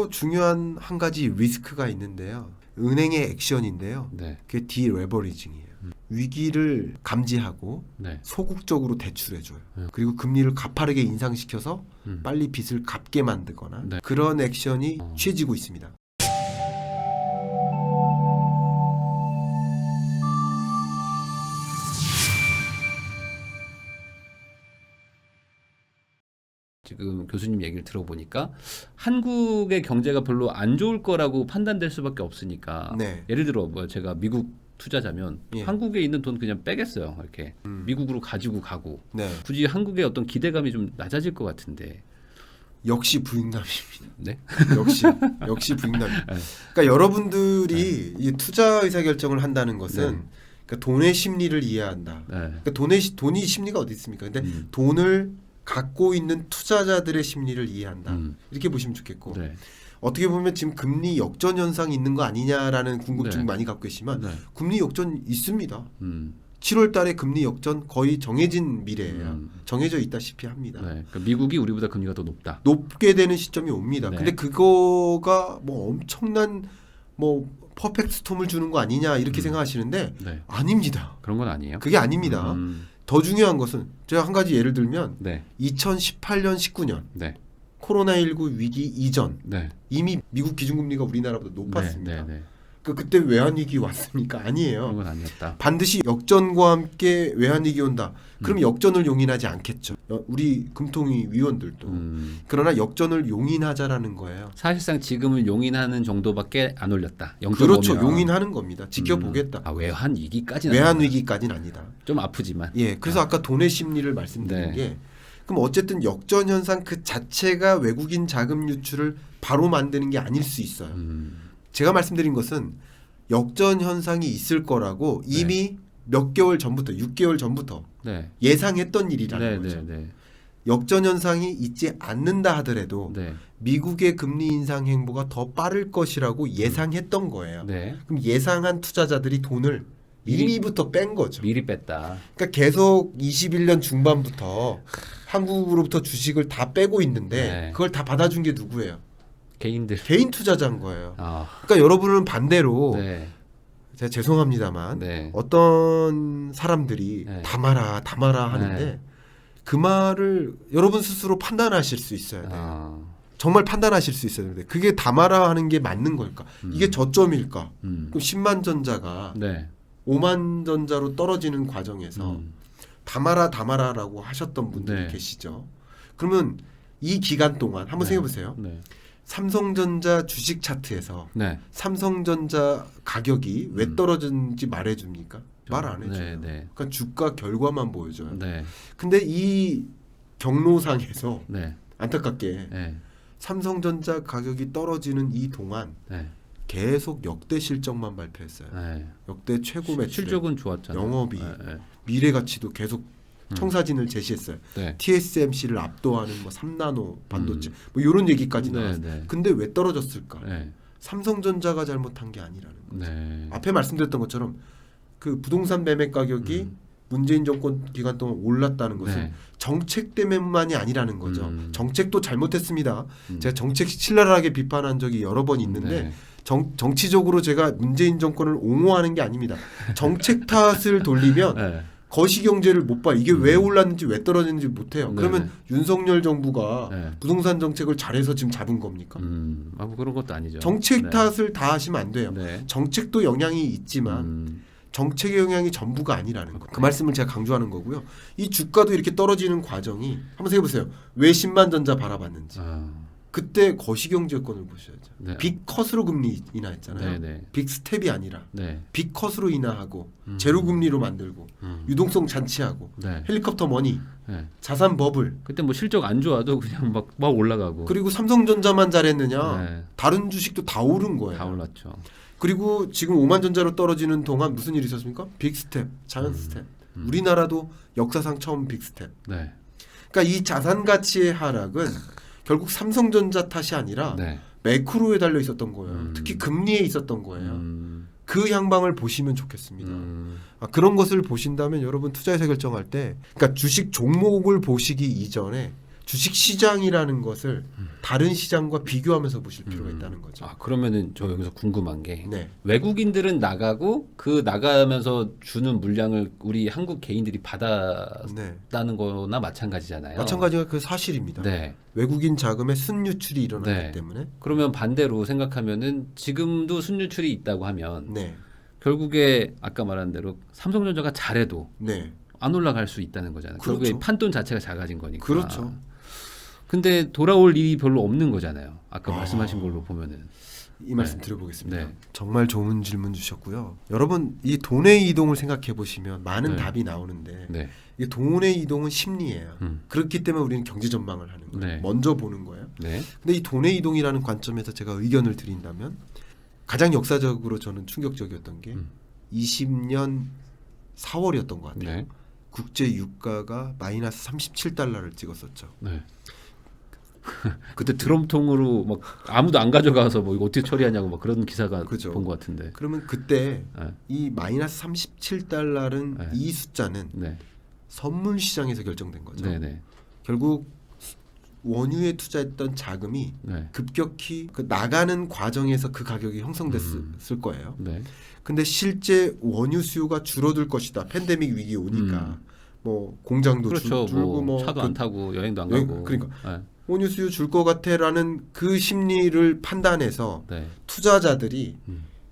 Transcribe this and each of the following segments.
또 중요한 한 가지 리스크가 있는데요. 은행의 액션인데요. 네. 그게 디레버리징이에요. 위기를 감지하고 네. 소극적으로 대출해줘요. 그리고 금리를 가파르게 인상시켜서 빨리 빚을 갚게 만들거나 네. 그런 액션이 취해지고 있습니다. 지금 교수님 얘기를 들어보니까 한국의 경제가 별로 안 좋을 거라고 판단될 수밖에 없으니까 네. 예를 들어 뭐 제가 미국 투자자면 예. 한국에 있는 돈 그냥 빼겠어요. 이렇게 미국으로 가지고 가고 네. 굳이 한국의 어떤 기대감이 좀 낮아질 것 같은데. 역시 부익남입니다. 네? 역시 부익남입니다. 그러니까 여러분들이 이 투자 의사 결정을 한다는 것은 그러니까 돈의 심리를 이해한다. 그러니까 돈이 심리가 어디 있습니까? 근데 돈을 갖고 있는 투자자들의 심리를 이해한다. 이렇게 보시면 좋겠고 네. 어떻게 보면 지금 금리 역전 현상이 있는 거 아니냐라는 궁금증 네. 많이 갖고 계시지만 네. 금리 역전 있습니다. 7월 달에 금리 역전 거의 정해진 미래예요. 정해져 있다시피 합니다. 네. 그러니까 미국이 우리보다 금리가 더 높다. 높게 되는 시점이 옵니다. 네. 근데 그거가 뭐 엄청난 뭐 퍼펙트 스톰을 주는 거 아니냐 이렇게 생각하시는데 네. 아닙니다. 그런 건 아니에요. 그게 아닙니다. 더 중요한 것은 제가 한 가지 예를 들면 네. 2018년 19년 네. 코로나19 위기 이전 네. 이미 미국 기준금리가 우리나라보다 높았습니다. 네. 네. 그때 외환위기 왔습니까? 아니에요. 그런 건 아니었다. 반드시 역전과 함께 외환위기 온다. 그럼 역전을 용인하지 않겠죠. 우리 금통위 위원들도. 그러나 역전을 용인하자라는 거예요. 사실상 지금은 용인하는 정도밖에 안 올렸다. 0.5면. 그렇죠. 용인하는 겁니다. 지켜보겠다. 아, 외환 위기까지는 외환위기까지는 아니다. 좀 아프지만. 예, 그래서 아까 돈의 심리를 말씀드린 네. 게 그럼 어쨌든 역전 현상 그 자체가 외국인 자금 유출을 바로 만드는 게 아닐 수 있어요. 제가 말씀드린 것은 역전 현상이 있을 거라고 이미 몇 개월 전부터 6개월 전부터 네. 예상했던 일이라는 거죠. 네. 역전 현상이 있지 않는다 하더라도 네. 미국의 금리 인상 행보가 더 빠를 것이라고 예상했던 거예요. 네. 그럼 예상한 투자자들이 돈을 이미부터 뺀 거죠. 미리 뺐다. 그러니까 계속 21년 중반부터 한국으로부터 주식을 다 빼고 있는데 네. 그걸 다 받아준 게 누구예요? 개인들. 개인 투자자인 거예요. 아. 그러니까 여러분은 반대로 네. 제가 죄송합니다만 네. 어떤 사람들이 네. 담아라 하는데 네. 그 말을 여러분 스스로 판단하실 수 있어야 돼요. 아. 정말 판단하실 수 있어야 되는데 그게 담아라 하는 게 맞는 걸까? 이게 저점일까? 그럼 10만 전자가 네. 5만 전자로 떨어지는 과정에서 담아라라고 하셨던 분들이 네. 계시죠. 그러면 이 기간 동안 한번 생각해 보세요. 네. 삼성전자 주식 차트에서 네. 삼성전자 가격이 왜 떨어졌는지 말해줍니까? 말 안 해줘요. 네. 그러니까 주가 결과만 보여줘요. 네. 근데 이 경로상에서 네. 안타깝게 네. 삼성전자 가격이 떨어지는 이 동안 네. 계속 역대 실적만 발표했어요. 네. 역대 최고 매출, 실적은 좋았잖아요. 영업이, 네. 미래 가치도 계속 청사진을 제시했어요. 네. TSMC를 압도하는 뭐 3나노 반도체 뭐 이런 얘기까지 네, 나왔어요. 네. 근데 왜 떨어졌을까? 네. 삼성전자가 잘못한 게 아니라는 거죠. 네. 앞에 말씀드렸던 것처럼 그 부동산 매매 가격이 문재인 정권 기간 동안 올랐다는 것은 네. 정책 때문만이 아니라는 거죠. 정책도 잘못했습니다. 제가 정책 신랄하게 비판한 적이 여러 번 있는데 네. 정치적으로 제가 문재인 정권을 옹호하는 게 아닙니다. 정책 탓을 돌리면 네. 거시경제를 못 봐. 이게 왜 올랐는지 왜 떨어졌는지 못해요. 네. 그러면 윤석열 정부가 네. 부동산 정책을 잘해서 지금 잡은 겁니까? 뭐 그런 것도 아니죠. 정책 네. 탓을 다 하시면 안 돼요. 네. 정책도 영향이 있지만 정책의 영향이 전부가 아니라는 거. 그 말씀을 제가 강조하는 거고요. 이 주가도 이렇게 떨어지는 과정이 한번 생각해 보세요. 왜 10만 전자 바라봤는지. 그때 거시경제권을 보셔야죠. 네. 빅컷으로 금리 인하했잖아요. 네. 빅스텝이 아니라 네. 빅컷으로 인하하고 제로 금리로 만들고 유동성 잔치하고 네. 헬리콥터 머니, 네. 자산 버블. 그때 뭐 실적 안 좋아도 그냥 막 올라가고. 그리고 삼성전자만 잘했느냐? 네. 다른 주식도 다 오른 거예요. 다 올랐죠. 그리고 지금 5만 전자로 떨어지는 동안 무슨 일이 있었습니까? 빅스텝, 자연 스텝. 우리나라도 역사상 처음 빅스텝. 네. 그러니까 이 자산 가치의 하락은 결국 삼성전자 탓이 아니라 네. 매크로에 달려 있었던 거예요. 특히 금리에 있었던 거예요. 그 향방을 보시면 좋겠습니다. 그런 것을 보신다면 여러분 투자에서 결정할 때, 그러니까 주식 종목을 보시기 이전에 주식 시장이라는 것을 다른 시장과 비교하면서 보실 필요가 있다는 거죠. 아, 그러면은 저 여기서 궁금한 게 네. 외국인들은 나가고 그 나가면서 주는 물량을 우리 한국 개인들이 받았다는 거나 마찬가지잖아요. 마찬가지가 그 사실입니다. 네. 외국인 자금의 순유출이 일어나기 네. 때문에. 그러면 반대로 생각하면은 지금도 순유출이 있다고 하면 네. 결국에 아까 말한 대로 삼성전자가 잘해도 네. 안 올라갈 수 있다는 거잖아요. 그렇죠. 결국에 판돈 자체가 작아진 거니까. 그렇죠. 근데 돌아올 일이 별로 없는 거잖아요. 아까 말씀하신 걸로 보면은. 이 말씀 드려보겠습니다. 네. 정말 좋은 질문 주셨고요. 여러분 이 돈의 이동을 생각해 보시면 많은 네. 답이 나오는데 네. 이 돈의 이동은 심리예요. 그렇기 때문에 우리는 경제 전망을 하는 거예요. 네. 먼저 보는 거예요. 네. 근데 이 돈의 이동이라는 관점에서 제가 의견을 드린다면 가장 역사적으로 저는 충격적이었던 게 20년 4월이었던 것 같아요. 네. 국제 유가가 마이너스 37달러를 찍었었죠. 네. 그때 드럼통으로 막 아무도 안 가져가서 뭐 이거 어떻게 처리하냐고 막 그런 기사가 그죠. 본 것 같은데. 그러면 그때 네. 이 마이너스 37달러는 네. 이 숫자는 네. 선물 시장에서 결정된 거죠. 네. 네. 결국 원유에 투자했던 자금이 네. 급격히 그 나가는 과정에서 그 가격이 형성됐을 거예요. 네. 근데 실제 원유 수요가 줄어들 것이다. 팬데믹 위기 오니까 뭐 공장도 그렇죠. 줄고 뭐 차도 안 타고 여행도 안 여행, 가고. 그러니까 네. 원유 수요 줄 것 같아라는 그 심리를 판단해서 네. 투자자들이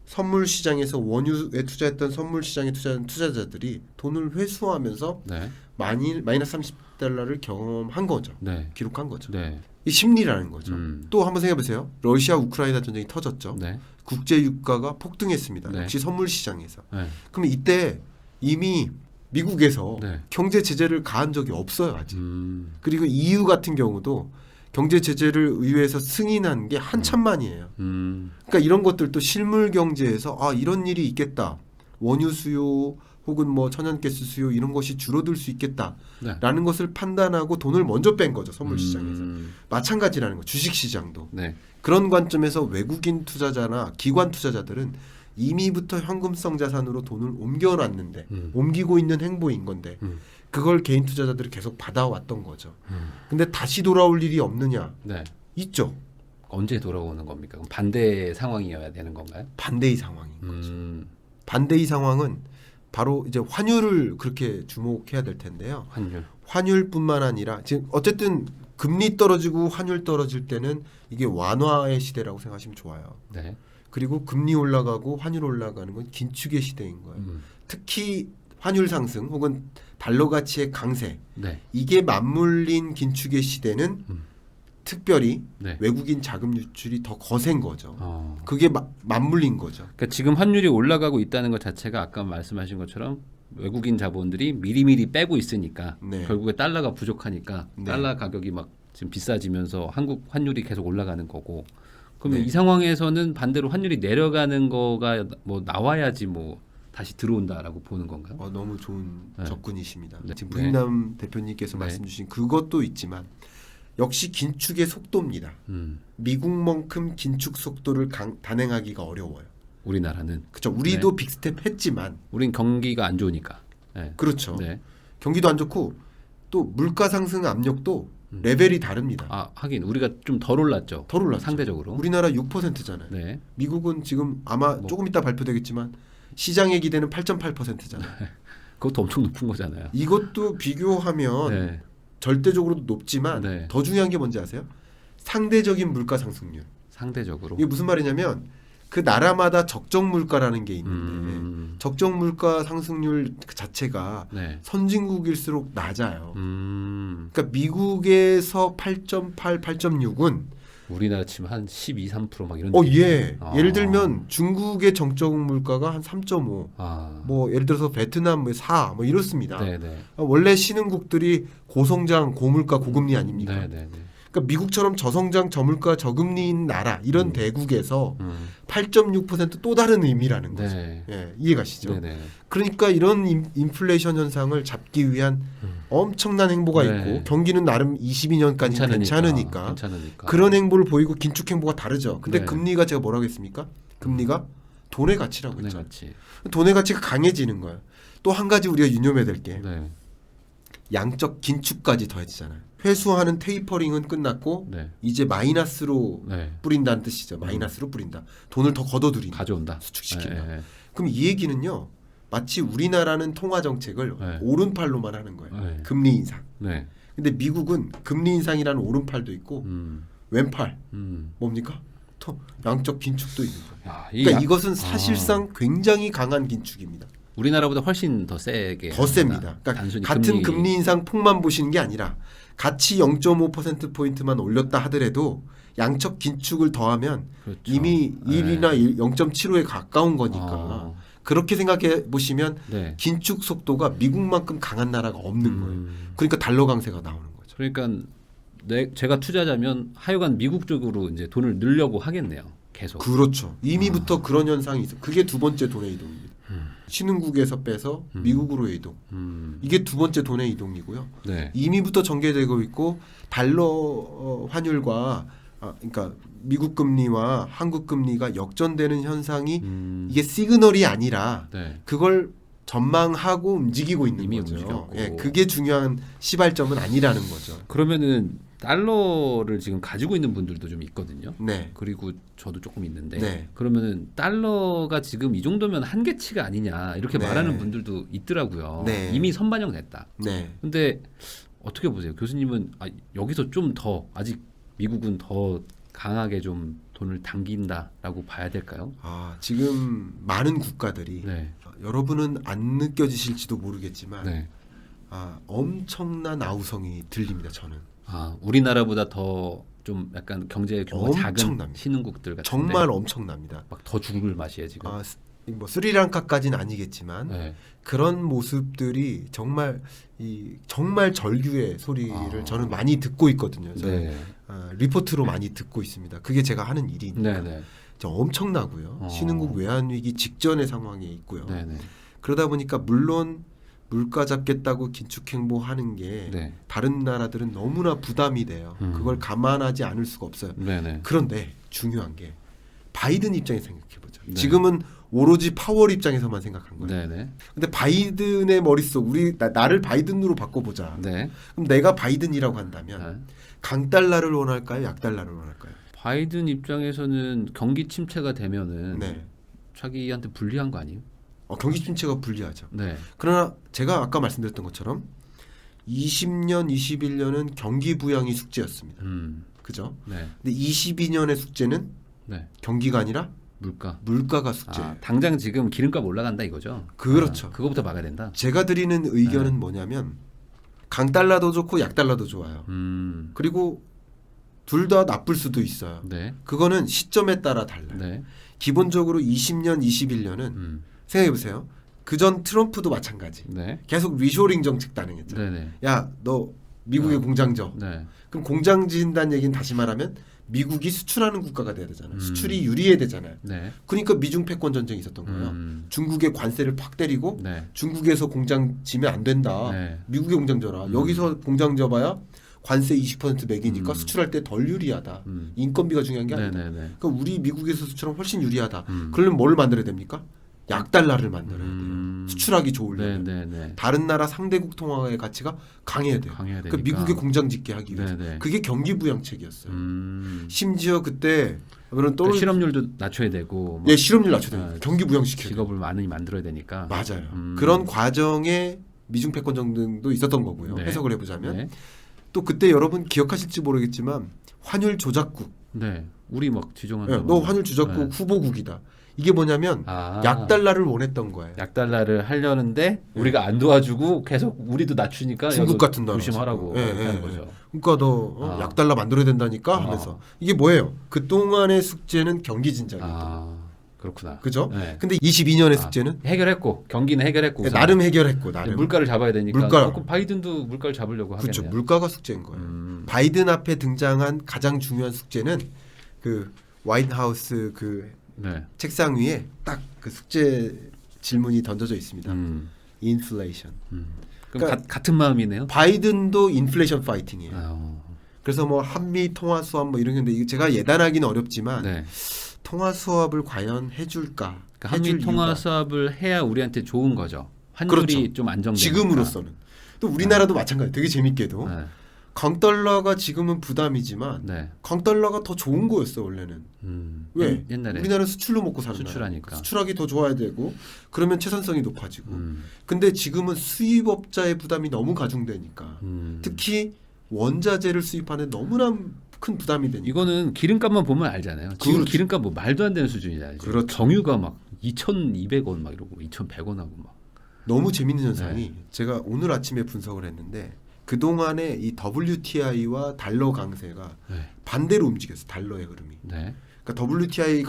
선물 시장에서 원유에 투자했던 선물 시장에 투자한 투자자들이 돈을 회수하면서 네. 마이너스 30달러를 경험한 거죠. 네. 기록한 거죠. 네. 이 심리라는 거죠. 또 한번 생각해 보세요. 러시아 우크라이나 전쟁이 터졌죠. 네. 국제 유가가 폭등했습니다. 네. 역시 선물 시장에서. 네. 그럼 이때 이미 미국에서 네. 경제 제재를 가한 적이 없어요, 아직. 그리고 EU 같은 경우도 경제 제재를 의회에서 승인한 게 한참 만이에요. 그러니까 이런 것들도 실물 경제에서 아 이런 일이 있겠다. 원유 수요 혹은 뭐 천연가스 수요 이런 것이 줄어들 수 있겠다라는 네. 것을 판단하고 돈을 먼저 뺀 거죠, 선물 시장에서. 마찬가지라는 거, 주식 시장도. 네. 그런 관점에서 외국인 투자자나 기관 투자자들은 이미부터 현금성 자산으로 돈을 옮겨놨는데 옮기고 있는 행보인 건데 그걸 개인 투자자들이 계속 받아왔던 거죠. 근데 다시 돌아올 일이 없느냐? 네. 있죠. 언제 돌아오는 겁니까? 그럼 반대 상황이어야 되는 건가요? 반대의 상황인 거죠. 반대의 상황은 바로 이제 환율을 그렇게 주목해야 될 텐데요. 환율뿐만 아니라 지금 어쨌든 금리 떨어지고 환율 떨어질 때는 이게 완화의 시대라고 생각하시면 좋아요. 네. 그리고 금리 올라가고 환율 올라가는 건 긴축의 시대인 거예요. 특히 환율 상승 혹은 달러 가치의 강세 네. 이게 맞물린 긴축의 시대는 특별히 네. 외국인 자금 유출이 더 거센 거죠. 그게 맞물린 거죠. 그러니까 지금 환율이 올라가고 있다는 것 자체가 아까 말씀하신 것처럼 외국인 자본들이 미리미리 빼고 있으니까 네. 결국에 달러가 부족하니까 네. 달러 가격이 막 지금 비싸지면서 한국 환율이 계속 올라가는 거고 그러면 네. 이 상황에서는 반대로 환율이 내려가는 거가 뭐 나와야지 뭐 다시 들어온다라고 보는 건가요? 너무 좋은 네. 접근이십니다. 네. 지금 부인남 대표님께서 네. 말씀 주신 그것도 있지만 역시 긴축의 속도입니다. 미국만큼 긴축 속도를 단행하기가 어려워요. 우리나라는 그렇죠. 우리도 빅스텝 했지만 우린 경기가 안 좋으니까. 네. 그렇죠. 네. 경기도 안 좋고 또 물가 상승 압력도 레벨이 다릅니다. 아 하긴 우리가 좀 덜 올랐죠. 덜 올랐죠. 상대적으로. 우리나라 6%잖아요. 네. 미국은 지금 아마 조금 이따 발표되겠지만 시장의 기대는 8.8%잖아요. 그것도 엄청 높은 거잖아요. 이것도 비교하면 네. 절대적으로도 높지만 네. 더 중요한 게 뭔지 아세요? 상대적인 물가 상승률. 상대적으로. 이게 무슨 말이냐면 그 나라마다 적정 물가라는 게 있는데 적정 물가 상승률 그 자체가 네. 선진국일수록 낮아요. 그러니까 미국에서 8.8, 8.6은 우리나라 치면 한 12, 3%막 이런. 예. 예를 들면 중국의 정적 물가가 한 3.5. 뭐 예를 들어서 베트남 뭐 4, 뭐 이렇습니다. 네네. 원래 신흥국들이 고성장, 고물가, 고금리 아닙니까? 네네네. 그러니까 미국처럼 저성장, 저물가, 저금리인 나라 이런 대국에서 8.6% 또 다른 의미라는 거죠. 네. 예, 이해가시죠? 네네. 그러니까 이런 인플레이션 현상을 잡기 위한 엄청난 행보가 네. 있고 경기는 나름 22년까지 괜찮으니까 그런 행보를 보이고 긴축 행보가 다르죠. 근데 네. 금리가 제가 뭐라고 했습니까? 금리가 돈의 가치라고 돈의 했죠. 가치. 돈의 가치가 강해지는 거예요. 또 한 가지 우리가 유념해야 될 게 네. 양적 긴축까지 더해지잖아요. 회수하는 테이퍼링은 끝났고 네. 이제 마이너스로 네. 뿌린다는 뜻이죠. 마이너스로 뿌린다. 돈을 더 걷어들인다. 가져온다. 수축시킨다. 네. 그럼 이 얘기는요. 마치 우리나라는 통화 정책을 네. 오른팔로만 하는 거예요. 네. 금리 인상. 네. 근데 미국은 금리 인상이라는 오른팔도 있고 왼팔 뭡니까? 양적 긴축도 있는 거예요. 야, 그러니까 이것은 사실상 굉장히 강한 긴축입니다. 우리나라보다 훨씬 더 세게 더 셉니다. 그러니까 같은 금리 인상 폭만 보시는 게 아니라 같이 0.5%포인트만 올렸다 하더라도 양적 긴축을 더하면 그렇죠. 이미 1이나 0.75에 가까운 거니까 그렇게 생각해 보시면 네. 긴축 속도가 미국만큼 강한 나라가 없는 거예요. 그러니까 달러 강세가 나오는 거죠. 그러니까 제가 투자자면 하여간 미국 쪽으로 이제 돈을 늘려고 하겠네요. 계속. 그렇죠. 이미부터 그런 현상이 있어. 그게 두 번째 돈의 이동입니다. 신흥국에서 빼서 미국으로의 이동. 이게 두 번째 돈의 이동이고요. 네. 이미부터 전개되고 있고 달러 환율과 그러니까 미국 금리와 한국 금리가 역전되는 현상이 이게 시그널이 아니라 네. 그걸 전망하고 움직이고 있는 이미 거죠. 움직였고. 예, 그게 중요한 시발점은 아니라는 거죠. 그러면은 달러를 지금 가지고 있는 분들도 좀 있거든요. 네. 그리고 저도 조금 있는데 네. 그러면은 달러가 지금 이 정도면 한계치가 아니냐 이렇게 네. 말하는 분들도 있더라고요. 네. 이미 선반영됐다. 네. 근데 어떻게 보세요? 교수님은 여기서 좀 더 아직 미국은 더 강하게 좀 돈을 당긴다라고 봐야 될까요? 지금 많은 국가들이 네. 여러분은 안 느껴지실지도 모르겠지만 네. 엄청난 아우성이 들립니다. 저는. 우리나라보다 더 좀 약간 경제 규모가 작은 엄청납니다. 신흥국들 같은데 정말 엄청납니다. 막 더 죽을 맛이에요 지금. 뭐 스리랑카까지는 아니겠지만 네. 그런 모습들이 정말 정말 절규의 소리를 저는 많이 듣고 있거든요. 저는 네. 리포트로 많이 듣고 있습니다. 그게 제가 하는 일이니까. 네네. 엄청나고요. 신흥국 외환 위기 직전의 상황에 있고요. 네네. 그러다 보니까 물론 물가 잡겠다고 긴축 행보하는 게 네. 다른 나라들은 너무나 부담이 돼요. 그걸 감안하지 않을 수가 없어요. 네네. 그런데 중요한 게 바이든 입장에서 생각해보죠. 네. 지금은 오로지 파월 입장에서만 생각한 거예요. 네네. 근데 바이든의 머릿속 나를 바이든으로 바꿔보자. 네. 그럼 내가 바이든이라고 한다면 강달러를 원할까요? 약달러를 원할까요? 바이든 입장에서는 경기 침체가 되면은 네. 자기한테 불리한 거 아니에요? 경기 침체가 불리하죠. 네. 그러나 제가 아까 말씀드렸던 것처럼 20년, 21년은 경기 부양이 숙제였습니다. 그죠? 네. 근데 22년의 숙제는 네. 경기가 아니라 물가가 숙제예요. 당장 지금 기름값 올라간다 이거죠? 그렇죠. 그거부터 막아야 된다. 제가 드리는 의견은 뭐냐면 강달러도 좋고 약달러도 좋아요. 그리고 둘 다 나쁠 수도 있어요. 네. 그거는 시점에 따라 달라요. 네. 기본적으로 20년, 21년은 생각해보세요. 그전 트럼프도 마찬가지. 네. 계속 리쇼링 정책 단행했잖아요. 네네. 야, 너 미국에 공장 져. 네. 그럼 공장 지은다는 얘기는 다시 말하면 미국이 수출하는 국가가 돼야 되잖아요. 수출이 유리해야 되잖아요. 네. 그러니까 미중 패권 전쟁이 있었던 거예요. 중국에 관세를 팍 때리고 네. 중국에서 공장 지면 안 된다. 네. 미국에 공장 져라. 여기서 공장 져봐야 관세 20% 매기니까 수출할 때 덜 유리하다. 인건비가 중요한 게 아니다. 네네네. 그러니까 우리 미국에서 수출하면 훨씬 유리하다. 그러면 뭘 만들어야 됩니까? 약달러를 만들어야 돼요. 수출하기 좋으려면. 네네네. 다른 나라 상대국 통화의 가치가 강해야 돼요. 강해야 그러니까 되니까. 미국에 공장 짓게 하기 위해서. 네네. 그게 경기 부양책이었어요. 심지어 그때 그러니까 실업률도 낮춰야 되고 예, 실업률 낮춰야 돼요. 경기 부양시켜야 돼요. 직업을 많이 만들어야 되니까. 맞아요. 그런 과정에 미중 패권 전쟁도 있었던 거고요. 네. 해석을 해보자면 네. 또 그때 여러분 기억하실지 모르겠지만 환율 조작국. 네. 우리 막 지정한다. 네, 너 환율 조작국 후보국이다. 이게 뭐냐면 약달러를 원했던 거예요. 약달러를 하려는데 우리가 안 도와주고 계속 우리도 낮추니까 중국 같은 나라 조심하라고 하는 거죠. 그러니까 너 약달러 만들어야 된다니까 하면서 이게 뭐예요? 그 동안의 숙제는 경기 진작이었던 그렇구나. 그죠? 네. 근데 22년의 숙제는 해결했고 경기는 해결했고 네, 나름 해결했고 나름 물가를 잡아야 되니까 그럼 바이든도 물가를 잡으려고 하겠네요. 그렇죠. 물가가 숙제인 거예요. 바이든 앞에 등장한 가장 중요한 숙제는 그 화이트하우스 그 책상 위에 딱 그 숙제 질문이 던져져 있습니다. 인플레이션. 그럼 그러니까 같은 마음이네요. 바이든도 인플레이션 파이팅이에요. 그래서 뭐 한미 통화 수합 뭐 이런 건데 이거 제가 예단하기는 어렵지만 통화 수합을 과연 해줄까? 그러니까 한미 통화 수합을 해야 우리한테 좋은 거죠. 환율이 그렇죠. 좀 안정되니까. 지금으로서는. 또 우리나라도 마찬가지. 되게 재밌게도 네. 강달러가 지금은 부담이지만 네. 강달러가 더 좋은 거였어 원래는. 왜? 옛날에 우리나라는 수출로 먹고 사는 수출하니까. 나라. 수출하기 더 좋아야 되고 그러면 채산성이 높아지고. 근데 지금은 수입업자의 부담이 너무 가중되니까 특히 원자재를 수입하는 너무나 큰 부담이 되니까. 이거는 기름값만 보면 알잖아요. 지금 그렇죠. 기름값 뭐 말도 안 되는 수준이잖아요. 그렇죠. 정유가 막 2,200원 막 이러고 2,100원 하고 막. 너무 재밌는 현상이 제가 오늘 아침에 분석을 했는데 그동안에 이 WTI와 달러 강세가 네. 반대로 움직였어. 달러의 흐름이. 네. 그러니까 WTI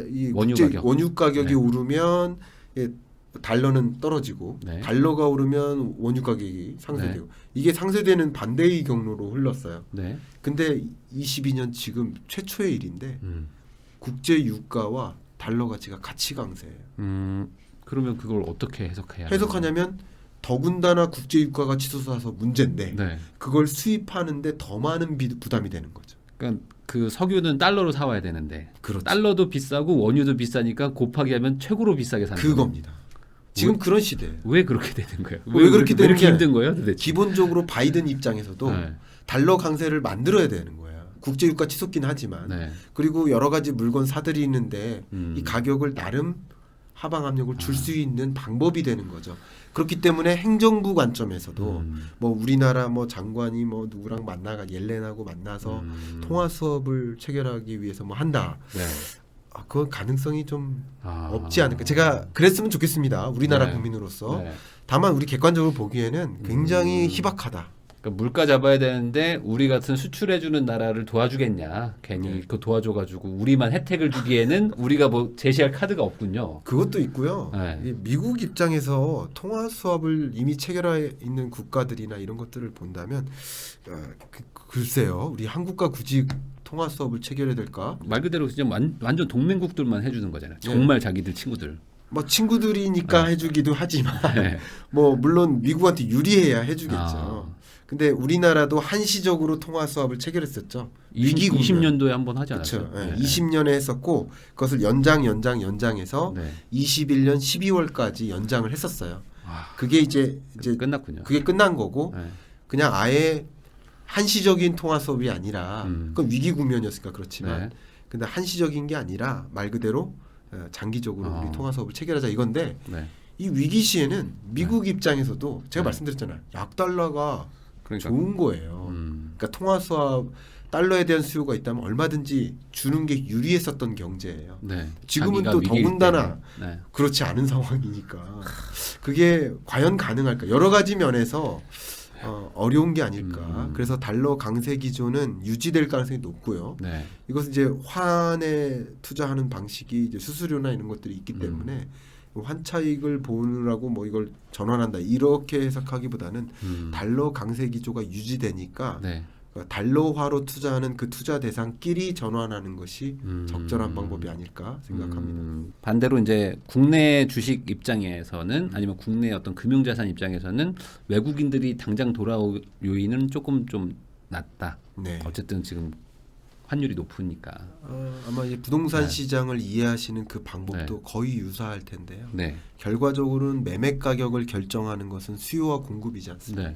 이 원유 국제 가격. 원유 가격이 네. 오르면 달러는 떨어지고 네. 달러가 오르면 원유 가격이 상쇄되고 이게 상쇄되는 반대의 경로로 흘렀어요. 네. 근데 22년 지금 최초의 일인데 국제 유가와 달러 가치가 같이 강세예요. 그러면 그걸 어떻게 해석해야 해석하냐면 더군다나 국제 유가가 치솟아서 문제인데 네. 그걸 수입하는데 더 많은 부담이 되는 거죠. 그러니까 그 석유는 달러로 사와야 되는데 그렇죠. 달러도 비싸고 원유도 비싸니까 곱하기 하면 최고로 비싸게 사는 그겁니다. 지금 왜, 그런 시대예요. 왜 그렇게 되는 거예요? 왜 그렇게 되는 게 힘든 거예요, 도대체? 기본적으로 바이든 입장에서도 네. 달러 강세를 만들어야 되는 거야. 국제 유가 치솟긴 하지만 네. 그리고 여러 가지 물건 사들이는데 이 음. 가격을 나름 하방 압력을 줄 수 있는 방법이 되는 거죠. 그렇기 때문에 행정부 관점에서도 뭐 우리나라 뭐 장관이 뭐 누구랑 만나가 옐렌하고 만나서 통화 수업을 체결하기 위해서 뭐 한다. 네. 그건 가능성이 좀 없지 않을까. 제가 그랬으면 좋겠습니다. 우리나라 네. 국민으로서. 네. 다만 우리 객관적으로 보기에는 굉장히 희박하다. 그러니까 물가 잡아야 되는데 우리 같은 수출해주는 나라를 도와주겠냐? 괜히 네. 그거 도와줘가지고 우리만 혜택을 주기에는 우리가 뭐 제시할 카드가 없군요. 그것도 있고요. 네. 이 미국 입장에서 통화 수합을 이미 체결해 있는 국가들이나 이런 것들을 본다면 글쎄요. 우리 한국과 굳이 통화 수합을 체결해야 될까? 말 그대로 그냥 완전 동맹국들만 해주는 거잖아요. 정말 자기들 친구들. 뭐 친구들이니까 해주기도 하지만 네. 뭐 물론 미국한테 유리해야 해주겠죠. 근데 우리나라도 한시적으로 통화 수합을 체결했었죠. 위기 국면. 20년도에 한번 하지 않았어요? 그렇죠. 네. 20년에 했었고 그것을 연장해서 네. 21년 12월까지 연장을 했었어요. 그게 이제 끝났군요. 그게 끝난 거고 네. 그냥 아예 한시적인 통화 수업이 아니라 그건 위기 국면이었으니까 그렇지만 네. 근데 한시적인 게 아니라 말 그대로 장기적으로 우리 통화 수업을 체결하자 이건데 네. 이 위기 시에는 미국 입장에서도 제가 말씀드렸잖아요. 약달러가 그러니까. 좋은 거예요. 그러니까 통화 수합 달러에 대한 수요가 있다면 얼마든지 주는 게 유리했었던 경제예요. 네. 지금은 자기가 또 위기일 더군다나 때문에. 네. 그렇지 않은 상황이니까 그게 과연 가능할까? 여러 가지 면에서 어려운 게 아닐까. 그래서 달러 강세 기조는 유지될 가능성이 높고요. 네. 이것은 이제 환에 투자하는 방식이 이제 수수료나 이런 것들이 있기 때문에 환차익을 보느라고 뭐 이걸 전환한다 이렇게 해석하기보다는 달러 강세 기조가 유지되니까 네. 달러화로 투자하는 그 투자 대상끼리 전환하는 것이 적절한 방법이 아닐까 생각합니다. 반대로 이제 국내 주식 입장에서는 아니면 국내 어떤 금융자산 입장에서는 외국인들이 당장 돌아올 요인은 조금 좀 낮다. 네. 어쨌든 지금 환율이 높으니까. 아마 이 부동산 시장을 이해하시는 그 방법도 거의 유사할 텐데요. 네. 결과적으로는 매매 가격을 결정하는 것은 수요와 공급이지 않습니까? 네.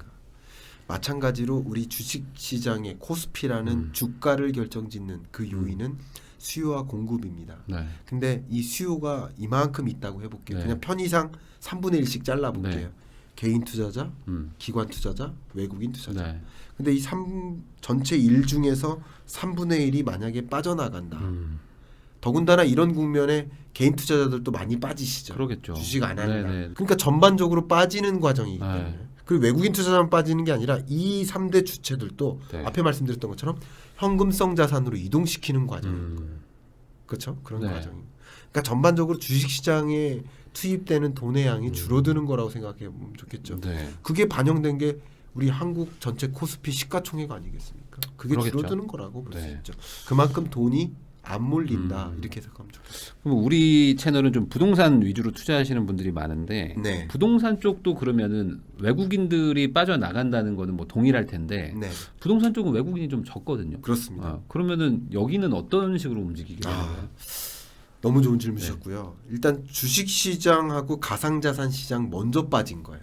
마찬가지로 우리 주식 시장의 코스피라는 주가를 결정짓는 그 요인은 수요와 공급입니다. 네. 근데 이 수요가 이만큼 있다고 해볼게요. 네. 그냥 편의상 3분의 1씩 잘라볼게요. 네. 개인 투자자, 기관 투자자, 외국인 투자자. 네. 근데 이 전체 일 중에서 3분의 1이 만약에 빠져나간다. 더군다나 이런 국면에 개인 투자자들도 많이 빠지시죠. 그러겠죠. 주식 안 하느라. 네네. 그러니까 전반적으로 빠지는 과정이기 때문에. 네. 그리고 외국인 투자자만 빠지는 게 아니라 이 3대 주체들도 네. 앞에 말씀드렸던 것처럼 현금성 자산으로 이동시키는 과정입니다. 그렇죠? 그런 네. 과정입니다. 그러니까 전반적으로 주식시장에 투입되는 돈의 양이 줄어드는 거라고 생각해 보면 좋겠죠. 네. 그게 반영된 게 우리 한국 전체 코스피 시가총액 아니겠습니까? 그게 그러겠죠. 줄어드는 거라고 볼 수 네. 있죠. 그만큼 돈이 안 몰린다 이렇게 해석하면 좋겠어요. 그럼 우리 채널은 좀 부동산 위주로 투자하시는 분들이 많은데 네. 부동산 쪽도 그러면은 외국인들이 빠져나간다는 거는 뭐 동일할 텐데 네, 부동산 쪽은 외국인이 좀 적거든요. 그렇습니다. 그러면은 여기는 어떤 식으로 움직이게 되는 거예요? 너무 좋은 질문이셨고요. 일단 주식시장하고 가상자산 시장 먼저 빠진 거예요.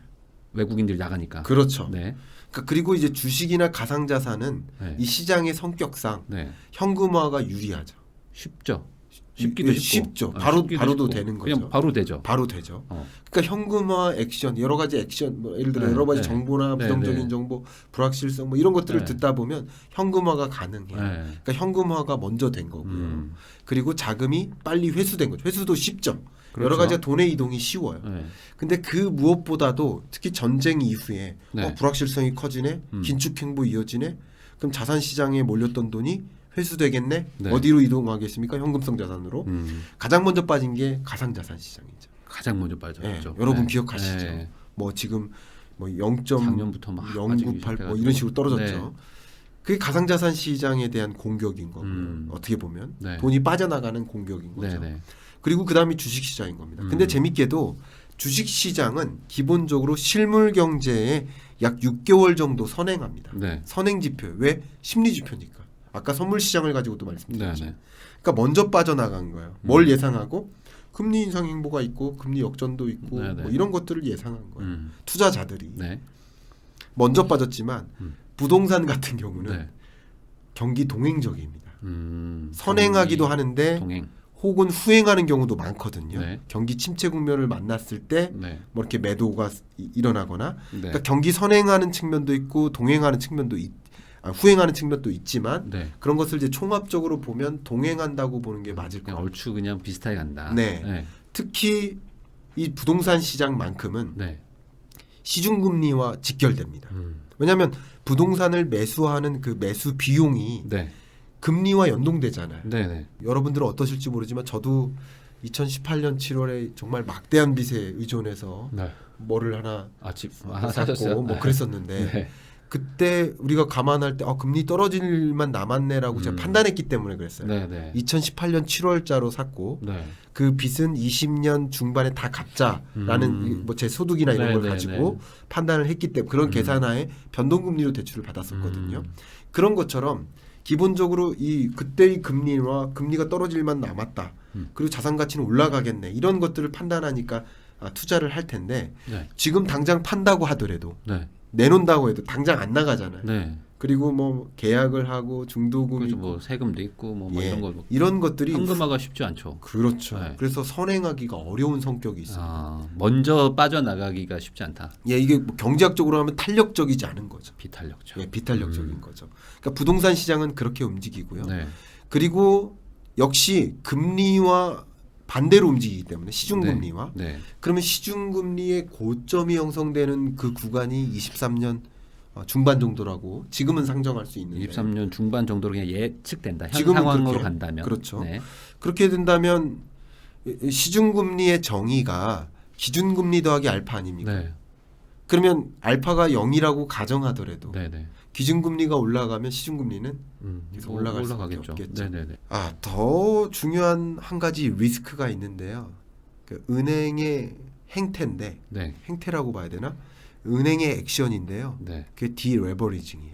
외국인들이 나가니까. 그렇죠. 네. 그러니까 그리고 이제 주식이나 가상자산은 네. 이 시장의 성격상 네. 현금화가 유리하죠. 쉽죠. 쉽기도 쉽죠. 쉽고. 바로도 쉽고. 되는 거죠. 그냥 바로 되죠. 바로 되죠. 그러니까 현금화 액션 여러 가지 액션 뭐 예를 들어 네, 여러 가지 네. 정보나 네, 부정적인 네. 정보, 불확실성 뭐 이런 것들을 네. 듣다 보면 현금화가 가능해요. 네. 그러니까 현금화가 먼저 된 거고요. 그리고 자금이 빨리 회수된 거죠. 회수도 쉽죠. 그렇죠. 여러 가지 돈의 이동이 쉬워요. 네. 근데 그 무엇보다도 특히 전쟁 이후에 네. 불확실성이 커지네, 긴축 행보 이어지네. 그럼 자산 시장에 몰렸던 돈이 회수되겠네. 네. 어디로 이동하겠습니까? 현금성 자산으로. 가장 먼저 빠진 게 가상자산 시장이죠. 가장 먼저 빠졌죠. 여러분 네. 기억하시죠? 네. 뭐 지금 뭐 작년부터 막 0.098 뭐 이런 식으로 떨어졌죠. 그게 가상자산 시장에 대한 공격인 거고요. 어떻게 보면 네. 돈이 빠져나가는 공격인 거죠. 네. 네. 그리고 그다음이 주식시장인 겁니다. 근데 재밌게도 주식시장은 기본적으로 실물 경제에 약 6개월 정도 선행합니다. 네. 선행 지표. 왜? 심리 지표니까. 아까 선물 시장을 가지고도 말씀드렸죠. 네. 그러니까 먼저 빠져나간 거예요. 뭘 예상하고? 금리 인상 행보가 있고 금리 역전도 있고 네. 뭐 이런 것들을 예상한 거예요. 투자자들이. 네. 먼저 빠졌지만 부동산 같은 경우는 네. 경기 동행적입니다. 선행하기도 경기 하는데 동행. 혹은 후행하는 경우도 많거든요. 네. 경기 침체 국면을 만났을 때 네. 뭐 이렇게 매도가 일어나거나 네. 그러니까 경기 선행하는 측면도 있고 동행하는 측면도 후행하는 측면도 있지만 네. 그런 것을 이제 총합적으로 보면 동행한다고 보는 게 맞을 그냥 거예요. 얼추 그냥 비슷하게 간다. 네. 네. 특히 이 부동산 시장만큼은 네. 시중금리와 직결됩니다. 왜냐하면 부동산을 매수하는 그 매수 비용이 네. 금리와 연동되잖아요. 네. 네. 여러분들은 어떠실지 모르지만 저도 2018년 7월에 정말 막대한 빚에 의존해서 네. 뭐를 하나 집 샀고 사셨어요? 뭐 네. 그랬었는데 네. 그때 우리가 감안할 때 금리 떨어질 일만 남았네라고 제가 판단했기 때문에 그랬어요. 네. 네. 2018년 7월자로 샀고 네. 그 빚은 20년 중반에 다 갚자라는 뭐 제 소득이나 이런 네, 걸 네, 가지고 판단을 했기 때문에 그런 계산하에 변동금리로 대출을 받았었거든요. 그런 것처럼 기본적으로 이 그때의 금리와 금리가 떨어질 일만 남았다. 그리고 자산 가치는 올라가겠네. 이런 것들을 판단하니까 투자를 할 텐데 네. 지금 당장 판다고 하더라도 네. 내놓는다고 해도 당장 안 나가잖아요. 네. 그리고 뭐 계약을 하고 중도금 그래서 있고 뭐 세금도 있고 뭐 예, 이런 거 이런 것들이 현금화가 쉽지 않죠. 그렇죠. 네. 그래서 선행하기가 어려운 성격이 있습니다. 먼저 빠져나가기가 쉽지 않다. 예, 이게 뭐 경제학적으로 하면 탄력적이지 않은 거죠. 비탄력적. 예, 비탄력적인 거죠. 그러니까 부동산 시장은 그렇게 움직이고요. 네. 그리고 역시 금리와 반대로 움직이기 때문에 시중금리와 네. 그러면 시중금리의 고점이 형성되는 그 구간이 23년 중반 정도라고 지금은 상정할 수 있는데 23년 중반 정도로 그냥 예측된다. 현 지금은 상황으로 그렇게, 간다면. 그렇죠. 네. 그렇게 된다면 시중금리의 정의가 기준금리 더하기 알파 아닙니까? 네. 그러면 알파가 0이라고 가정하더라도 네. 네. 기준금리가 올라가면 시중금리는 계속 뭐 올라갈 수밖에 올라가겠죠. 없겠죠. 네. 네. 더 중요한 한 가지 리스크가 있는데요. 그 은행의 행태인데 네. 행태라고 봐야 되나? 은행의 액션인데요. 네. 그게 디레버리징이에요.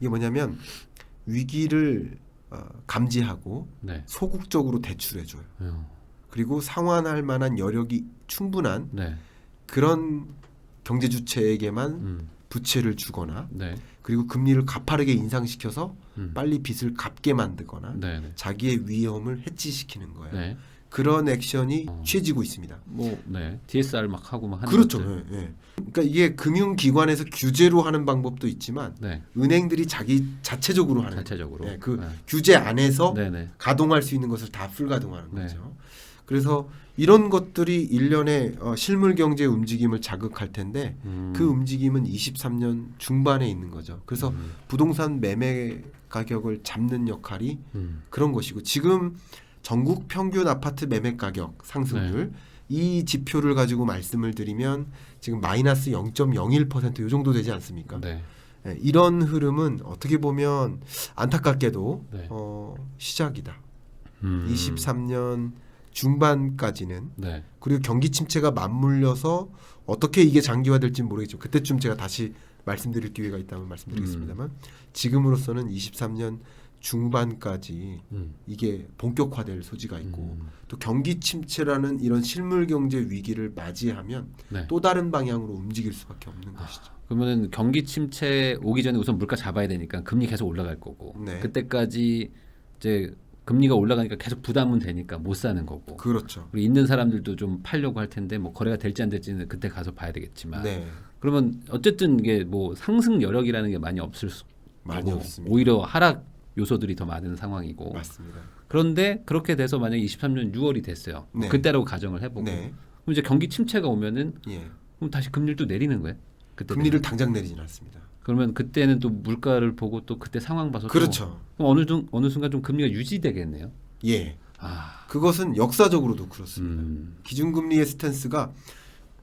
이게 뭐냐면 위기를 감지하고 네. 소극적으로 대출해줘요. 그리고 상환할 만한 여력이 충분한 네. 그런 경제 주체에게만 부채를 주거나 네. 그리고 금리를 가파르게 인상시켜서 빨리 빚을 갚게 만들거나 네. 네. 자기의 위험을 해치시키는 거예요. 네. 그런 액션이 취해지고 있습니다. 뭐 네. DSR 막 하고 막 하는 그렇죠. 것들. 예, 예. 그러니까 이게 금융기관에서 규제로 하는 방법도 있지만 네. 은행들이 자기 자체적으로 하는 자체적으로. 예, 그 네. 규제 안에서 네. 네. 가동할 수 있는 것을 다 풀가동하는 네. 거죠. 그래서 이런 것들이 일련의 실물 경제 움직임을 자극할 텐데 그 움직임은 23년 중반에 있는 거죠. 그래서 부동산 매매 가격을 잡는 역할이 그런 것이고 지금 전국 평균 아파트 매매 가격 상승률 이 지표를 가지고 말씀을 드리면 지금 마이너스 0.01% 이 정도 되지 않습니까? 네. 네, 이런 흐름은 어떻게 보면 안타깝게도 네. 시작이다. 23년 중반까지는 네. 그리고 경기 침체가 맞물려서 어떻게 이게 장기화될지 모르겠지만 그때쯤 제가 다시 말씀드릴 기회가 있다면 말씀드리겠습니다만 지금으로서는 23년 중반까지 이게 본격화될 소지가 있고 또 경기 침체라는 이런 실물 경제 위기를 맞이하면 네. 또 다른 방향으로 움직일 수밖에 없는 것이죠. 그러면은 경기 침체 오기 전에 우선 물가 잡아야 되니까 금리 계속 올라갈 거고 네. 그때까지 이제 금리가 올라가니까 계속 부담은 되니까 못 사는 거고. 그렇죠. 그리고 있는 사람들도 좀 팔려고 할 텐데 뭐 거래가 될지 안 될지는 그때 가서 봐야 되겠지만. 네. 그러면 어쨌든 이게 뭐 상승 여력이라는 게 많이 없을 수 많이 거고, 없습니다. 오히려 하락 요소들이 더 많은 상황이고. 맞습니다. 그런데 그렇게 돼서 만약에 23년 6월이 됐어요. 네. 그때라고 가정을 해보고. 네. 그럼 이제 경기 침체가 오면은 예. 그럼 다시 금리를 또 내리는 거예요. 그때 금리를 되면. 당장 내리진 않습니다. 그러면 그때는 또 물가를 보고 또 그때 상황 봐서 그렇죠. 또 어느 순간 좀 금리가 유지되겠네요. 예. 아, 그것은 역사적으로도 그렇습니다. 기준금리의 스탠스가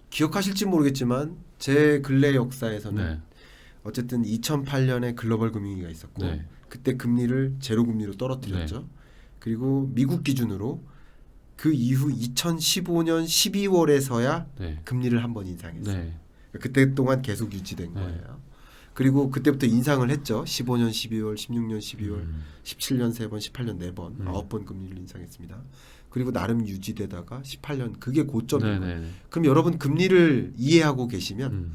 기억하실지 모르겠지만 제 근래 역사에서는 네. 어쨌든 2008년에 글로벌 금융위기가 있었고 네. 그때 금리를 제로 금리로 떨어뜨렸죠. 그리고 미국 기준으로 그 이후 2015년 12월에서야 네. 금리를 한번 인상했어요. 네. 그때 동안 계속 유지된 네. 거예요. 그리고 그때부터 인상을 했죠. 15년 12월, 16년 12월, 17년 3번, 18년 4번, 9번 금리를 인상했습니다. 그리고 나름 유지되다가 18년 그게 고점이에요. 네, 네. 그럼 여러분 금리를 이해하고 계시면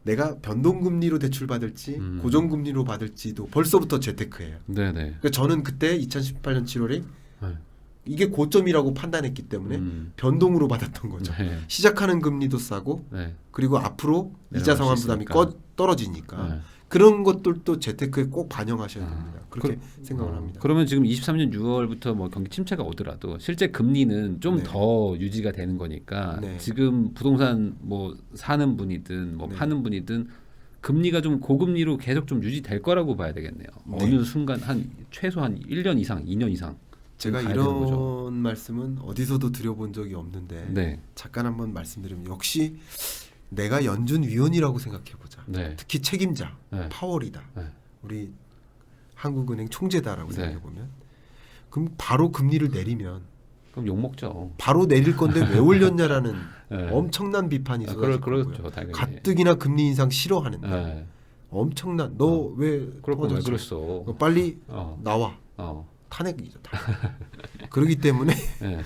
내가 변동금리로 대출받을지 고정금리로 받을지도 벌써부터 재테크해요. 네, 네. 그러니까 저는 그때 2018년 7월에 네. 이게 고점이라고 판단했기 때문에 변동으로 받았던 거죠. 네. 시작하는 금리도 싸고 네. 그리고 앞으로 이자 내려갈 상환 수 부담이 있으니까. 떨어지니까 네. 그런 것들도 재테크에 꼭 반영하셔야 됩니다. 그렇게 생각을 합니다. 그러면 지금 23년 6월부터 뭐 경기 침체가 오더라도 실제 금리는 좀 네. 더 유지가 되는 거니까 네. 지금 부동산 뭐 사는 분이든 뭐 네. 파는 분이든 금리가 좀 고금리로 계속 좀 유지될 거라고 봐야 되겠네요. 네. 어느 순간 최소한 1년 이상, 2년 이상 제가 가야 되는 거죠. 이런 말씀은 어디서도 드려본 적이 없는데 네. 잠깐 한번 말씀드리면 역시 내가 연준 위원이라고 생각해보자. 네. 특히 책임자, 네. 파월이다. 네. 우리 한국은행 총재다라고 네. 생각해보면 그럼 바로 금리를 내리면 그럼 욕 먹죠. 바로 내릴 건데 왜 올렸냐라는 네. 엄청난 비판이 쏟아질 거고요. 그렇죠, 당연히. 가뜩이나 금리 인상 싫어하는데 네. 엄청난 너 왜 그럴 거면 왜 그랬어? 빨리 나와 탄핵이죠. 그렇기 때문에 네.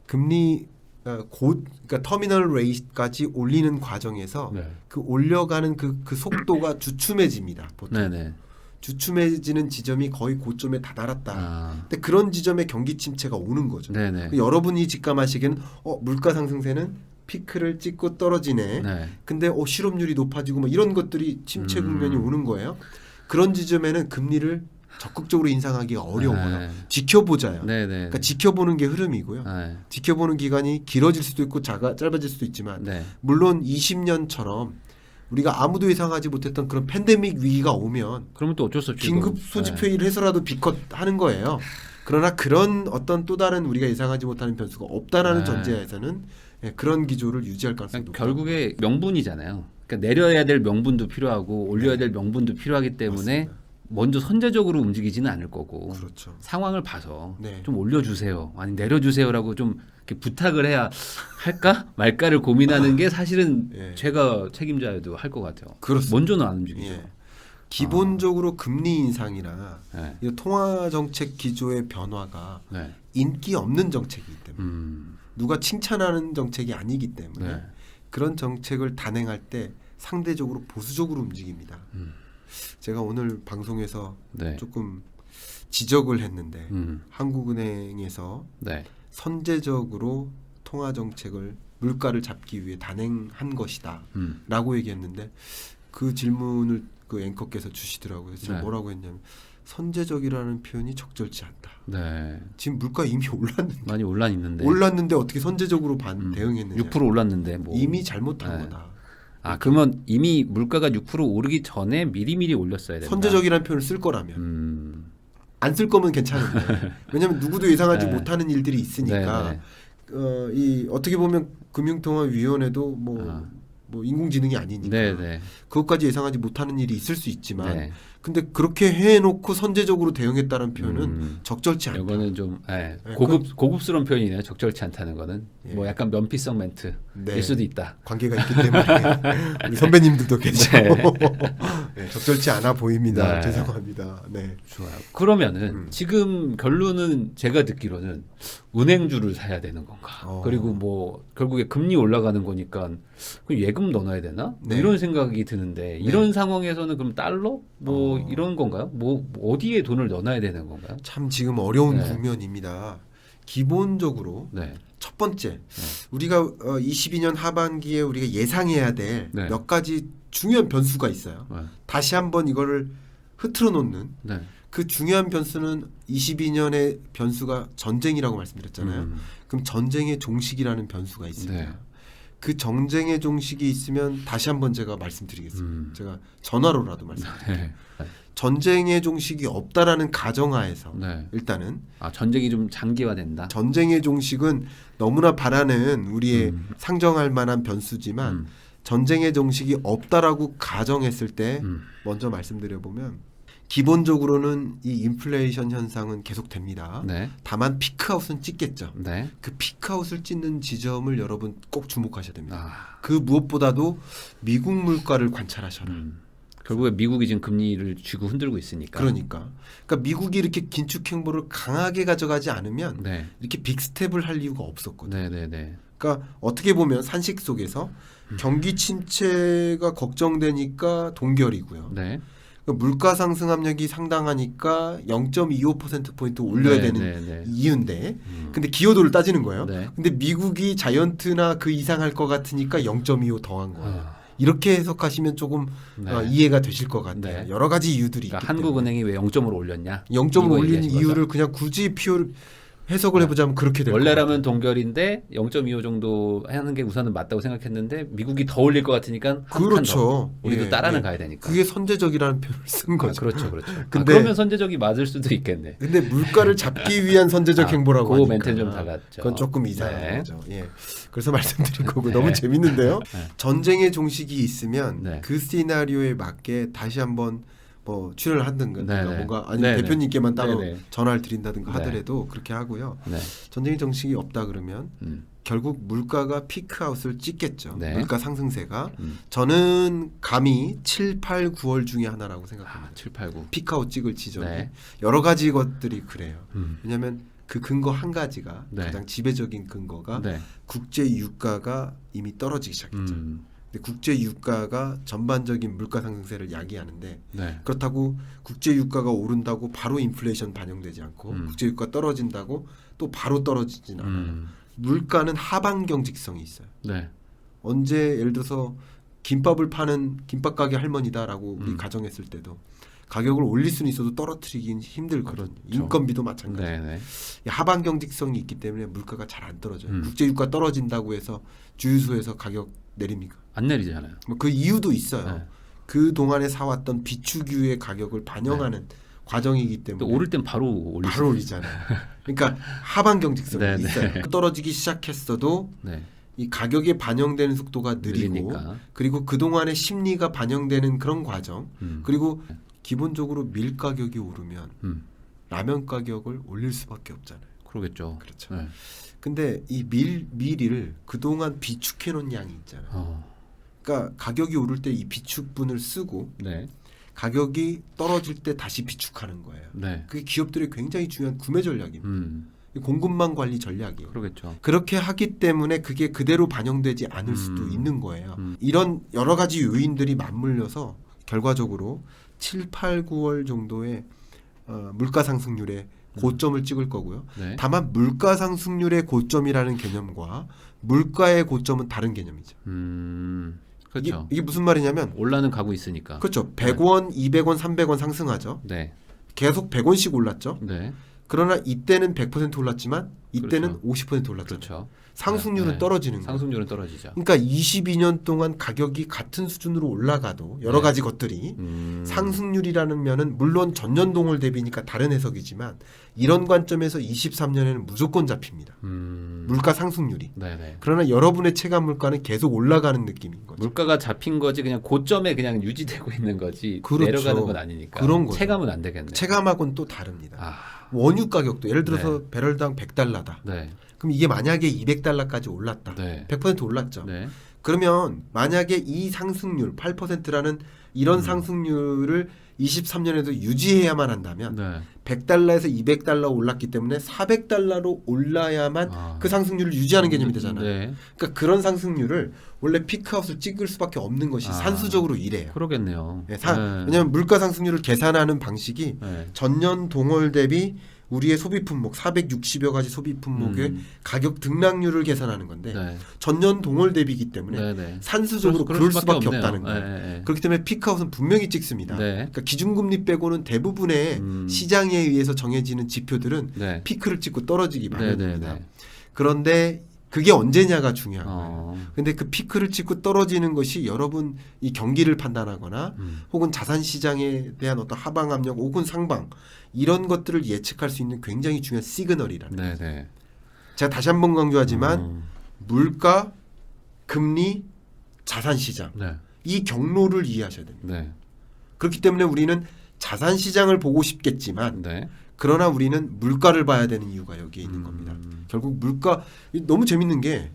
금리 그러니까 터미널 레이트까지 올리는 과정에서 네. 그 올려가는 그 속도가 주춤해집니다. 보통 네네. 주춤해지는 지점이 거의 고점에 다다랐다. 아. 근데 그런 지점에 경기 침체가 오는 거죠. 네네. 여러분이 직감하시기에는 물가 상승세는 피크를 찍고 떨어지네. 네. 근데 실업률이 높아지고 뭐 이런 것들이 침체 국면이 오는 거예요. 그런 지점에는 금리를 적극적으로 인상하기가 어려워요. 네. 지켜보자요. 네네. 그러니까 지켜보는 게 흐름이고요. 네. 지켜보는 기간이 길어질 수도 있고 짧아질 수도 있지만 네. 물론 20년처럼 우리가 아무도 예상하지 못했던 그런 팬데믹 위기가 오면 그러면 또 어쩔 수 없죠. 긴급 소집 회의를 해서라도 비컷하는 거예요. 그러나 그런 어떤 또 다른 우리가 예상하지 못하는 변수가 없다라는 네. 전제하에서는 그런 기조를 유지할 가능성이 높다. 결국에 명분이잖아요. 그러니까 내려야 될 명분도 필요하고 올려야 될 명분도 필요하기 때문에 맞습니다. 먼저 선제적으로 움직이지는 않을 거고 그렇죠. 상황을 봐서 네. 좀 올려주세요. 아니 내려주세요라고 좀 이렇게 부탁을 해야 할까 말까를 고민하는 게 사실은 예. 제가 책임자여도 할 것 같아요. 그렇습니다. 먼저는 안 움직이죠. 예. 기본적으로 금리 인상이나 네. 이 통화 정책 기조의 변화가 네. 인기 없는 정책이기 때문에 누가 칭찬하는 정책이 아니기 때문에 네. 그런 정책을 단행할 때 상대적으로 보수적으로 움직입니다. 제가 오늘 방송에서 네. 조금 지적을 했는데 한국은행에서 네. 선제적으로 통화 정책을 물가를 잡기 위해 단행한 것이다 라고 얘기했는데 그 질문을 그 앵커께서 주시더라고요. 제가 네. 뭐라고 했냐면 선제적이라는 표현이 적절치 않다. 네. 지금 물가 이미 올랐는데 많이 올랐는데 올랐는데 어떻게 선제적으로 대응했느냐. 6% 올랐는데 뭐 이미 잘못한 네. 거다. 그러면 이미 물가가 6% 오르기 전에 미리미리 올렸어야 된다. 선제적이라는 표현을 쓸 거라면 안 쓸 거면 괜찮은데 왜냐하면 누구도 예상하지 네. 못하는 일들이 있으니까 네, 이 어떻게 보면 금융통화위원회도 뭐 인공지능이 아니니까 네, 네. 그것까지 예상하지 못하는 일이 있을 수 있지만 네. 근데 그렇게 해놓고 선제적으로 대응했다는 표현은 적절치 않다. 이거는 좀 네, 고급스러운 표현이네요. 적절치 않다는 거는 예. 뭐 약간 면피성 멘트일 네. 수도 있다. 관계가 있기 때문에 우리 선배님들도 계시고 네. 예. 네, 적절치 않아 보입니다. 네. 죄송합니다. 네. 좋아요. 그러면은 지금 결론은 제가 듣기로는 은행주를 사야 되는 건가? 그리고 뭐 결국에 금리 올라가는 거니까 그럼 예금 넣어놔야 되나? 뭐 네. 이런 생각이 드는데 이런 상황에서는 그럼 달러 뭐 이런 건가요? 뭐 어디에 돈을 넣어놔야 되는 건가요? 참 지금 어려운 네. 국면입니다. 기본적으로 네. 첫 번째 우리가 22년 하반기에 우리가 예상해야 될 네. 몇 가지 중요한 변수가 있어요. 네. 다시 한번 이거를 흐트러 놓는 네. 그 중요한 변수는 22년의 변수가 전쟁이라고 말씀드렸잖아요. 그럼 전쟁의 종식이라는 변수가 있습니다. 네. 그 전쟁의 종식이 있으면 다시 한번 제가 말씀드리겠습니다. 제가 전화로라도 말씀드릴게요. 네. 전쟁의 종식이 없다라는 가정하에서 네. 일단은 전쟁이 좀 장기화된다. 전쟁의 종식은 너무나 바라는 우리의 상정할 만한 변수지만 전쟁의 종식이 없다라고 가정했을 때 먼저 말씀드려보면 기본적으로는 이 인플레이션 현상은 계속됩니다. 네. 다만 피크아웃은 찍겠죠. 네. 그 피크아웃을 찍는 지점을 여러분 꼭 주목하셔야 됩니다. 그 그 무엇보다도 미국 물가를 관찰하셔라. 결국에 미국이 지금 금리를 쥐고 흔들고 있으니까. 그러니까 미국이 이렇게 긴축 행보를 강하게 가져가지 않으면 네. 이렇게 빅스텝을 할 이유가 없었거든요. 네, 네, 네. 그러니까 어떻게 보면 산식 속에서 경기 침체가 걱정되니까 동결이고요. 네. 그러니까 물가 상승 압력이 상당하니까 0.25%포인트 올려야 네, 되는 네, 네. 이유인데 근데 기여도를 따지는 거예요. 네. 근데 미국이 자이언트나 그 이상 할 것 같으니까 0.25 더한 거예요. 이렇게 해석하시면 조금 네. 이해가 되실 것 같아요. 네. 여러 가지 이유들이 그러니까 있기 때문에. 한국은행이 왜 0점으로 올렸냐? 0점을 이거 올린 얘기하신 이유를 거죠? 그냥 굳이 해석을 해보자면 그렇게 될 원래라면 동결인데 0.25 정도 하는 게 우선은 맞다고 생각했는데 미국이 더 올릴 것 같으니까 한 칸 그렇죠. 더. 우리도 예, 따라는 예. 가야 되니까. 그게 선제적이라는 표현을 쓴 거죠. 그렇죠, 그렇죠. 근데- 그러면 선제적이 맞을 수도 있겠네. 근데 물가를 잡기 위한 선제적 행보라고 그 하니까 멘트는 좀 달랐죠. 그건 조금 이상한 네. 거죠. 예. 그래서 말씀드린 거고 네. 너무 재밌는데요. 네. 전쟁의 종식이 있으면 네. 그 시나리오에 맞게 다시 한번 뭐 출연을 하든가 네, 네. 뭔가 아니면 네, 대표님께만 따로 네, 네. 전화를 드린다든가 네. 하더라도 그렇게 하고요. 네. 전쟁의 종식이 없다 그러면 음. 결국 물가가 피크아웃을 찍겠죠. 네. 물가 상승세가 음. 저는 감히 7, 8, 9월 중에 하나라고 생각합니다. 7, 8, 9. 피크아웃 찍을 지점이 네. 여러 가지 것들이 그래요. 음. 왜냐하면 그 근거 한 가지가 네. 가장 지배적인 근거가 네. 국제 유가가 이미 떨어지기 시작했죠. 근데 국제 유가가 전반적인 물가 상승세를 야기하는데 네. 그렇다고 국제 유가가 오른다고 바로 인플레이션 반영되지 않고 국제 유가 떨어진다고 또 바로 떨어지진 않아요. 물가는 하반 경직성이 있어요. 네. 언제 예를 들어서 김밥을 파는 김밥 가게 할머니다라고 우리 가정했을 때도 가격을 올릴 수는 있어도 떨어뜨리긴 힘들거든요. 그렇죠. 인건비도 마찬가지. 네, 네. 하반 경직성이 있기 때문에 물가가 잘 안 떨어져요. 국제 유가 떨어진다고 해서 주유소에서 가격 내립니까? 안 내리잖아요. 뭐 그 이유도 있어요. 네. 그 동안에 사왔던 비축유의 가격을 반영하는 과정이기 또 때문에 오를 땐 바로 올릴 바로 올리잖아요. 그러니까 하반 경직성이 네, 네. 있어요. 떨어지기 시작했어도 네. 이 가격에 반영되는 속도가 느리고 느리니까. 그리고 그동안의 심리가 반영되는 그런 과정 그리고 네. 기본적으로 밀 가격이 오르면 라면 가격을 올릴 수밖에 없잖아요. 그러겠죠. 그렇죠. 네. 근데 이 밀을 그동안 비축해 놓은 양이 있잖아요. 그러니까 가격이 오를 때 이 비축분을 쓰고 네. 가격이 떨어질 때 다시 비축하는 거예요. 네. 그게 기업들의 굉장히 중요한 구매 전략입니다. 공급망 관리 전략이에요. 그러겠죠. 그렇게 하기 때문에 그게 그대로 반영되지 않을 수도 있는 거예요. 이런 여러 가지 요인들이 맞물려서 결과적으로 7, 8, 9월 정도의 물가 상승률의 고점을 찍을 거고요. 네. 다만 물가 상승률의 고점이라는 개념과 물가의 고점은 다른 개념이죠. 그렇죠. 이게 무슨 말이냐면 올라는 가고 있으니까. 그렇죠. 100원, 200원, 300원 상승하죠. 네. 계속 100원씩 올랐죠. 네. 그러나 이때는 100% 올랐지만 이때는 그렇죠. 50% 올랐죠. 그렇죠. 상승률은 네. 떨어지는 거예요. 상승률은 떨어지죠. 그러니까 22년 동안 가격이 같은 수준으로 올라가도 여러 가지 것들이 상승률이라는 면은 물론 전년 동월 대비니까 다른 해석이지만 이런 관점에서 23년에는 무조건 잡힙니다. 물가 상승률이. 네네. 그러나 여러분의 체감 물가는 계속 올라가는 느낌인 거죠. 물가가 잡힌 거지 그냥 고점에 그냥 유지되고 있는 거지 그렇죠. 내려가는 건 아니니까 그런 거죠. 체감은 안 되겠네. 체감하고는 또 다릅니다. 원유 가격도 예를 들어서 네. 배럴당 100달러다. 네. 그럼 이게 만약에 200달러까지 올랐다. 네. 100% 올랐죠. 네. 그러면 만약에 이 상승률 8%라는 이런 상승률을 23년에도 유지해야만 한다면 네. 100달러에서 200달러 올랐기 때문에 400달러로 올라야만 그 상승률을 유지하는 개념이 되잖아요. 네. 그러니까 그런 상승률을 원래 피크아웃을 찍을 수밖에 없는 것이 산수적으로 이래요. 그러겠네요. 네, 왜냐하면 물가 상승률을 계산하는 방식이 네. 전년 동월 대비 우리의 소비 품목 460여 가지 소비 품목의 가격 등락률을 계산하는 건데 네. 전년 동월 대비이기 때문에 네, 네. 산수적으로 그럴 그럴 수밖에 수밖에 없네요. 없다는 거예요. 네, 네. 그렇기 때문에 피크아웃은 분명히 찍습니다. 네. 그러니까 기준금리 빼고는 대부분의 시장에 의해서 정해지는 지표들은 네. 피크를 찍고 떨어지기 마련입니다. 네, 네, 네. 그런데 그게 언제냐가 중요한 거예요. 어. 근데 그 피크를 찍고 떨어지는 것이 여러분 이 경기를 판단하거나 혹은 자산 시장에 대한 어떤 하방 압력 혹은 상방 이런 것들을 예측할 수 있는 굉장히 중요한 시그널이라는 네, 네. 제가 다시 한번 강조하지만 물가, 금리, 자산 시장 네. 이 경로를 이해하셔야 됩니다. 네. 그렇기 때문에 우리는 자산 시장을 보고 싶겠지만 네. 그러나 우리는 물가를 봐야 되는 이유가 여기에 있는 겁니다. 결국 물가 너무 재밌는 게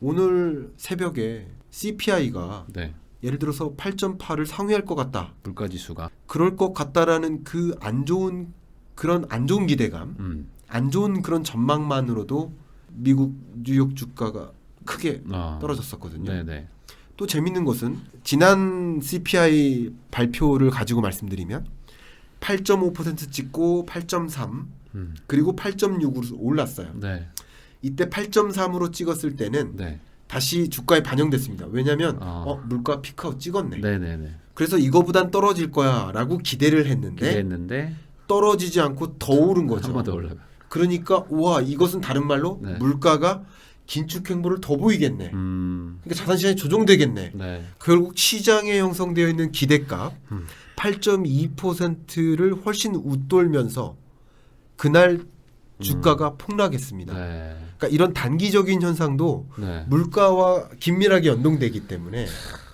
오늘 새벽에 CPI가 네. 예를 들어서 8.8을 상회할 것 같다. 물가 지수가 그럴 것 같다라는 그 안 좋은 기대감, 안 좋은 그런 전망만으로도 미국 뉴욕 주가가 크게 떨어졌었거든요. 네, 네. 또 재밌는 것은 지난 CPI 발표를 가지고 말씀드리면 8.5% 찍고 8.3 그리고 8.6으로 올랐어요. 네. 이때 8.3으로 찍었을 때는 네. 다시 주가에 반영됐습니다. 왜냐하면 물가 피크아웃 찍었네. 네, 네, 네. 그래서 이거보단 떨어질 거야라고 기대를 했는데 기대했는데 떨어지지 않고 더 오른 거죠. 한 번 더 올라가. 그러니까 와 이것은 다른 말로 네. 물가가 긴축 행보를 더 보이겠네. 그러니까 자산 시장이 조정되겠네. 네. 결국 시장에 형성되어 있는 기대값 8.2%를 훨씬 웃돌면서 그날 주가가 폭락했습니다. 네. 그러니까 이런 단기적인 현상도 네. 물가와 긴밀하게 연동되기 때문에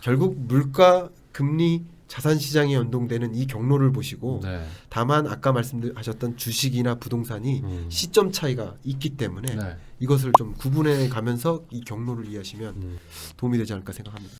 결국 물가, 금리, 자산 시장에 연동되는 이 경로를 보시고 네. 다만 아까 말씀하셨던 주식이나 부동산이 시점 차이가 있기 때문에 네. 이것을 좀 구분해 가면서 이 경로를 이해하시면 도움이 되지 않을까 생각합니다.